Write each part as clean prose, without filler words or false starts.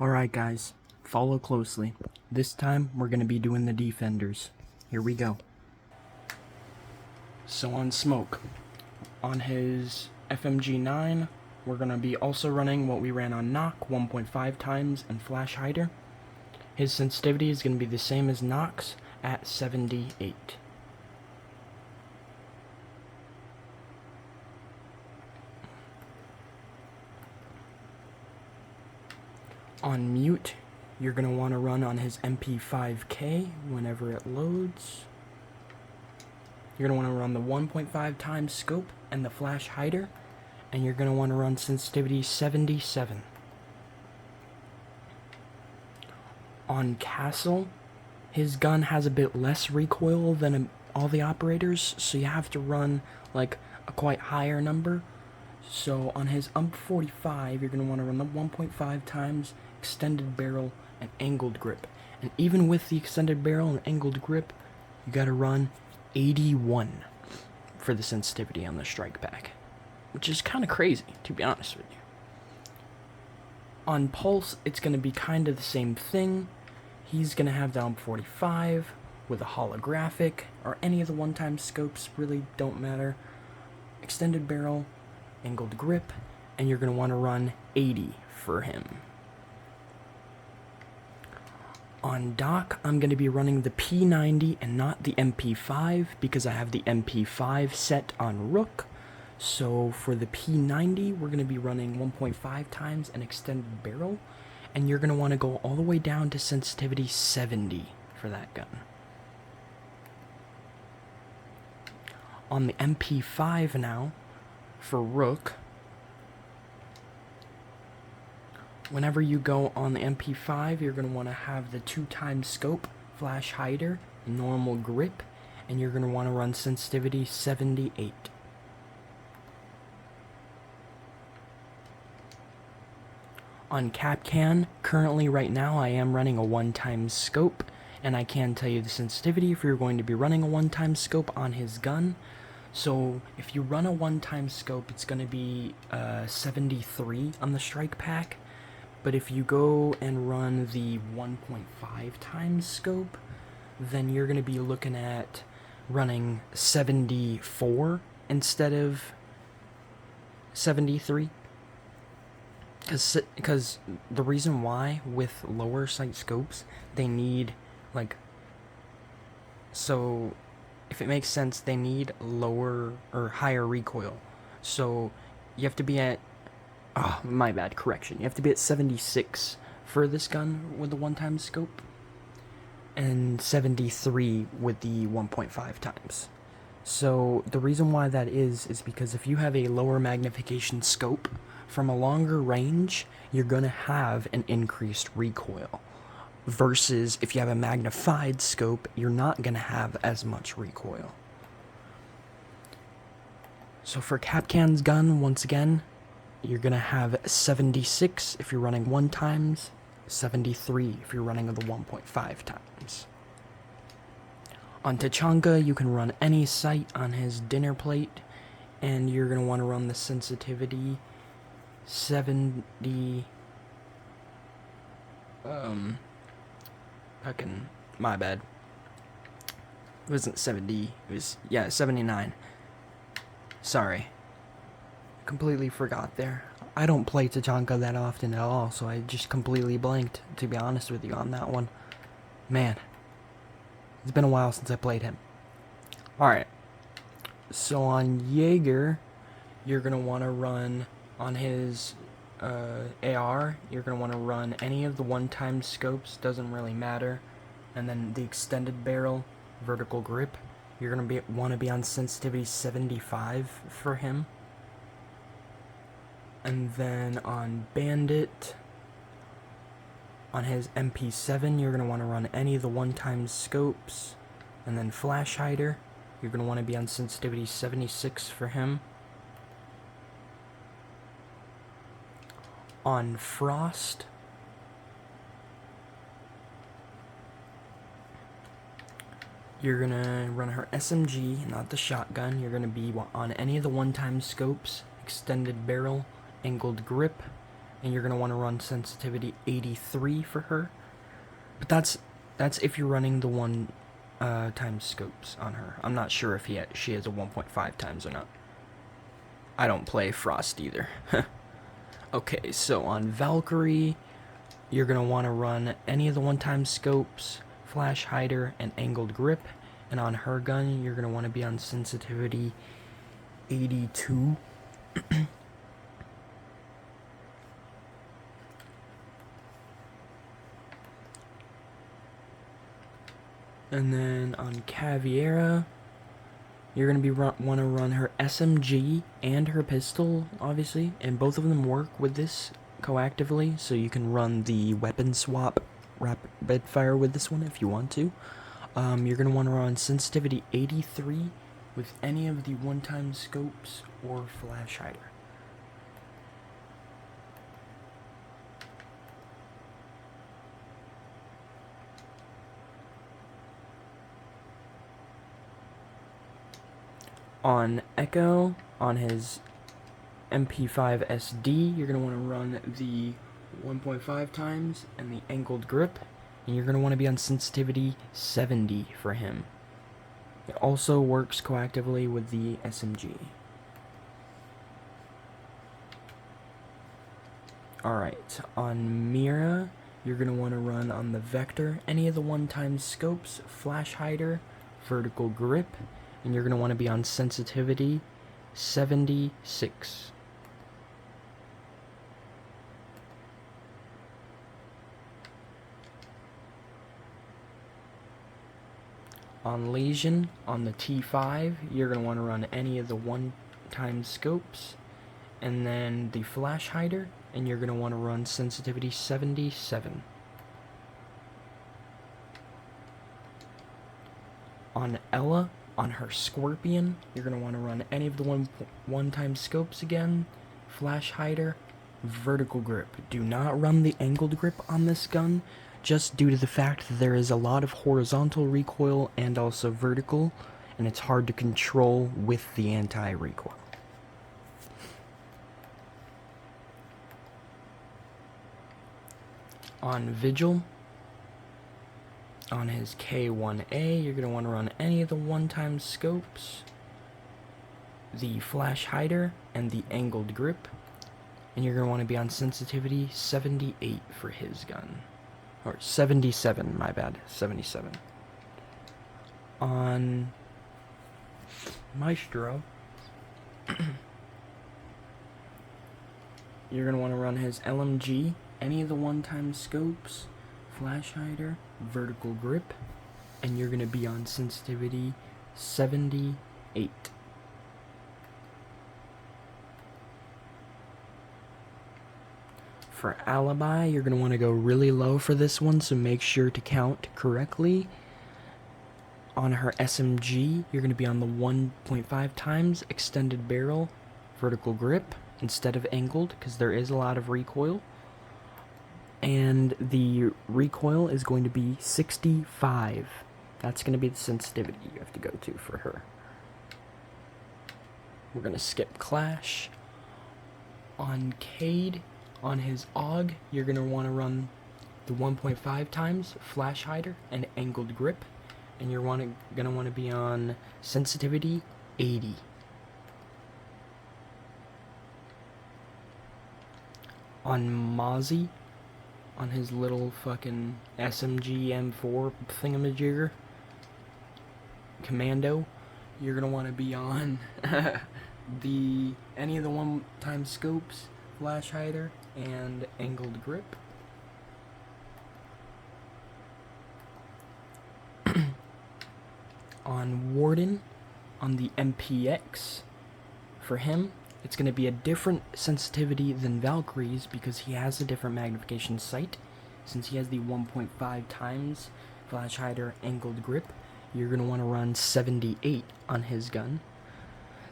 Alright guys, follow closely. This time we're going to be doing the defenders. Here we go. So on Smoke, on his FMG9, we're going to be also running what we ran on Knock 1.5 times and Flash Hider. His sensitivity is going to be the same as Knock's at 78. On Mute, you're going to want to run on his MP5K whenever it loads. You're going to want to run the 1.5 times scope and the Flash Hider, and you're going to want to run sensitivity 77. On Castle, his gun has a bit less recoil than all the operators, so you have to run like a quite higher number. So on his UMP45, you're going to want to run the 1.5 times extended barrel and angled grip. And even with the extended barrel and angled grip, you got to run 81 for the sensitivity on the StrikePack, which is kind of crazy, to be honest with you. On Pulse, it's going to be kind of the same thing. He's going to have the UMP45 with a holographic, or any of the one-time scopes, really don't matter. Extended barrel, angled grip, and you're going to want to run 80 for him. On Doc, I'm going to be running the P90 and not the MP5 because I have the MP5 set on Rook. So for the P90, we're going to be running 1.5 times an extended barrel, and you're going to want to go all the way down to sensitivity 70 for that gun. On the MP5 now, for Rook, whenever you go on the MP5, you're going to want to have the 2 times scope, Flash Hider, normal grip, and you're going to want to run sensitivity 78. On Capcan, currently right now I am running a 1 times scope, and I can tell you the sensitivity if you're going to be running a 1 times scope on his gun. So if you run a 1 times scope, it's going to be 73 on the StrikePack. But if you go and run the 1.5 times scope, then you're going to be looking at running 74 instead of 73. Because the reason why with lower sight scopes, they need, like, so if it makes sense, they need lower or higher recoil. So you have to be at, oh, my bad, correction. You have to be at 76 for this gun with the 1 times scope, and 73 with the 1.5 times. So the reason why that is because if you have a lower magnification scope from a longer range, you're going to have an increased recoil. Versus if you have a magnified scope, you're not going to have as much recoil. So for Capcan's gun, once again, you're going to have 76 if you're running 1 times, 73 if you're running the 1.5 times. On Tachanka, you can run any sight on his dinner plate, and you're going to want to run the sensitivity 70, fucking, my bad. It wasn't 70, it was, yeah, 79. Sorry. Completely forgot there. I don't play Tachanka that often at all, so I just completely blanked, to be honest with you, on that one. Man. It's been a while since I played him. Alright. So on Jaeger, you're going to want to run on his AR, you're going to want to run any of the 1 times scopes, doesn't really matter. And then the extended barrel, vertical grip, you're going to want to be on sensitivity 75 for him. And then on Bandit, on his MP7, you're going to want to run any of the 1 times scopes. And then Flash Hider, you're going to want to be on sensitivity 76 for him. On Frost, you're going to run her SMG, not the shotgun. You're going to be on any of the 1 times scopes, extended barrel, angled grip, and you're going to want to run sensitivity 83 for her. But that's if you're running the 1 times scopes on her. I'm not sure if she has a 1.5 times or not. I don't play Frost either. Okay, so on Valkyrie, you're going to want to run any of the 1 times scopes, flash hider, and angled grip. And on her gun, you're going to want to be on sensitivity 82. And then on Caviera, you're going to want to run her SMG and her pistol, obviously. And both of them work with this coactively, so you can run the weapon swap rapid fire with this one if you want to. You're going to want to run sensitivity 83 with any of the 1 times scopes or flash hider. On Echo, on his MP5 SD, you're going to want to run the 1.5 times and the angled grip, and you're going to want to be on sensitivity 70 for him. It also works coactively with the SMG. Alright, on Mira, you're going to want to run on the Vector any of the 1 times scopes, flash hider, vertical grip, and you're going to want to be on sensitivity 76. On Lesion, on the T5, you're going to want to run any of the 1 times scopes, and then the flash hider, and you're going to want to run sensitivity 77. On Ella, on her Scorpion, you're going to want to run any of the 1 times scopes again, flash hider, vertical grip. Do not run the angled grip on this gun, just due to the fact that there is a lot of horizontal recoil and also vertical, and it's hard to control with the anti-recoil. On Vigil, on his K1A, you're going to want to run any of the 1 times scopes, the flash hider, and the angled grip, and you're going to want to be on sensitivity 78 for his gun. Or 77, my bad, 77. On Maestro, you're going to want to run his LMG, any of the 1 times scopes, flash hider, vertical grip, and you're going to be on sensitivity 78. For Alibi, you're going to want to go really low for this one, so make sure to count correctly. On her SMG, you're going to be on the 1.5 times extended barrel vertical grip instead of angled, because there is a lot of recoil. And the recoil is going to be 65. That's going to be the sensitivity you have to go to for her. We're going to skip Clash. On Cade, on his AUG, you're going to want to run the 1.5 times flash hider and angled grip, and you're going to want to be on sensitivity 80. On Mozzie, on his little fucking SMG M4 thingamajigger commando, you're going to want to be on any of the 1 times scopes, flash hider, and angled grip. On Warden, on the MPX, for him, it's going to be a different sensitivity than Valkyrie's because he has a different magnification sight. Since he has the 1.5 times flash hider angled grip, you're going to want to run 78 on his gun.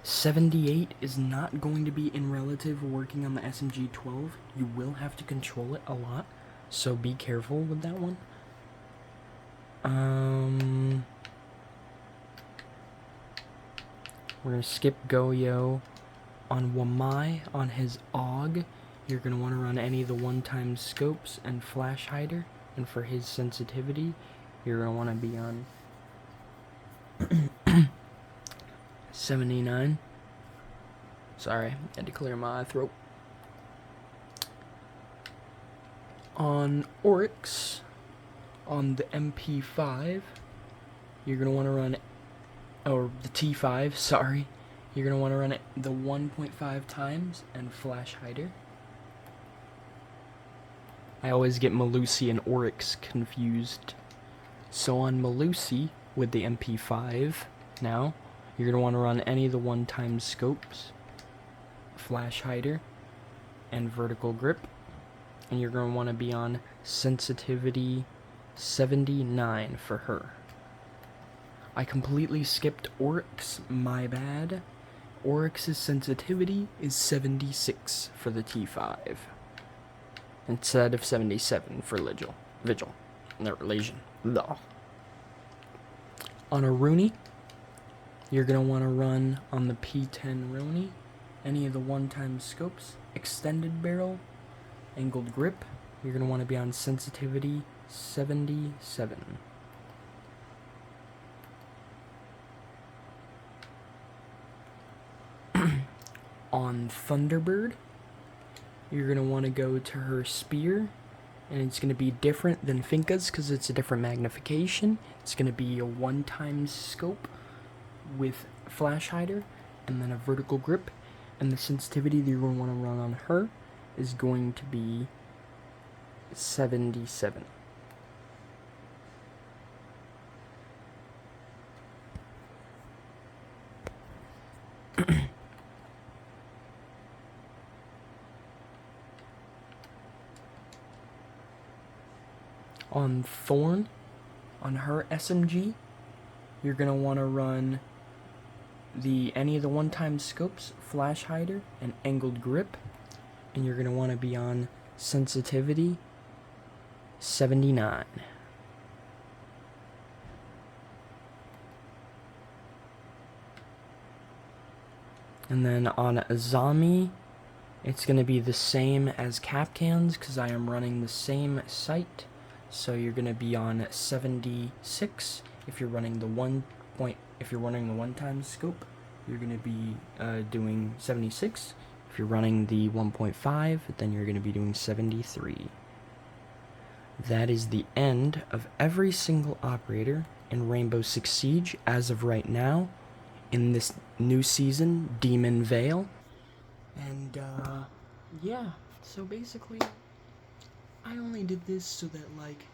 78 is not going to be in relative working on the SMG-12. You will have to control it a lot, so be careful with that one. We're going to skip Goyo. On Wamai, on his AUG, you're going to want to run any of the one-time scopes and flash hider. And for his sensitivity, you're going to want to be on 79. Sorry, had to clear my throat. On Oryx, on the MP5, you're going to want to run, or the T5, sorry. You're going to want to run it the 1.5 times and flash hider. I always get Malusi and Oryx confused. So on Malusi, with the MP5 now, you're going to want to run any of the one-time scopes, flash hider, and vertical grip. And you're going to want to be on sensitivity 79 for her. I completely skipped Oryx, my bad. Oryx's sensitivity is 76 for the T5. Instead of 77 for Vigil. No, Legion. No. On Aruni, you're going to want to run on the P10 Roni any of the one-time scopes, extended barrel, angled grip. You're going to want to be on sensitivity 77. On Thunderbird, you're going to want to go to her spear, and it's going to be different than Finka's because it's a different magnification. It's going to be a one-time scope with flash hider and then a vertical grip, and the sensitivity that you're going to want to run on her is going to be 77. On Thorn, on her SMG, you're going to want to run any of the one-time scopes, flash hider, and angled grip, and you're going to want to be on sensitivity 79. And then on Azami, it's going to be the same as Capcan's because I am running the same sight. So you're going to be on 76 if you're running the one-time scope. You're going to be doing 76. If you're running the 1.5, then you're going to be doing 73. That is the end of every single operator in Rainbow Six Siege as of right now in this new season, Demon Veil. And yeah, so basically I only did this so that, like,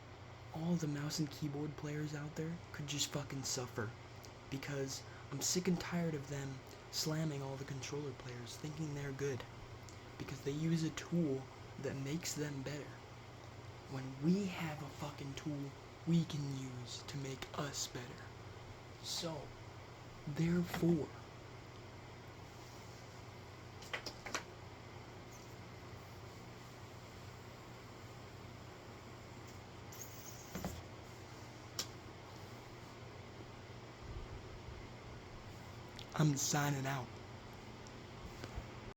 all the mouse and keyboard players out there could just fucking suffer. Because I'm sick and tired of them slamming all the controller players thinking they're good. Because they use a tool that makes them better. When we have a fucking tool we can use to make us better. So, therefore, I'm signing out.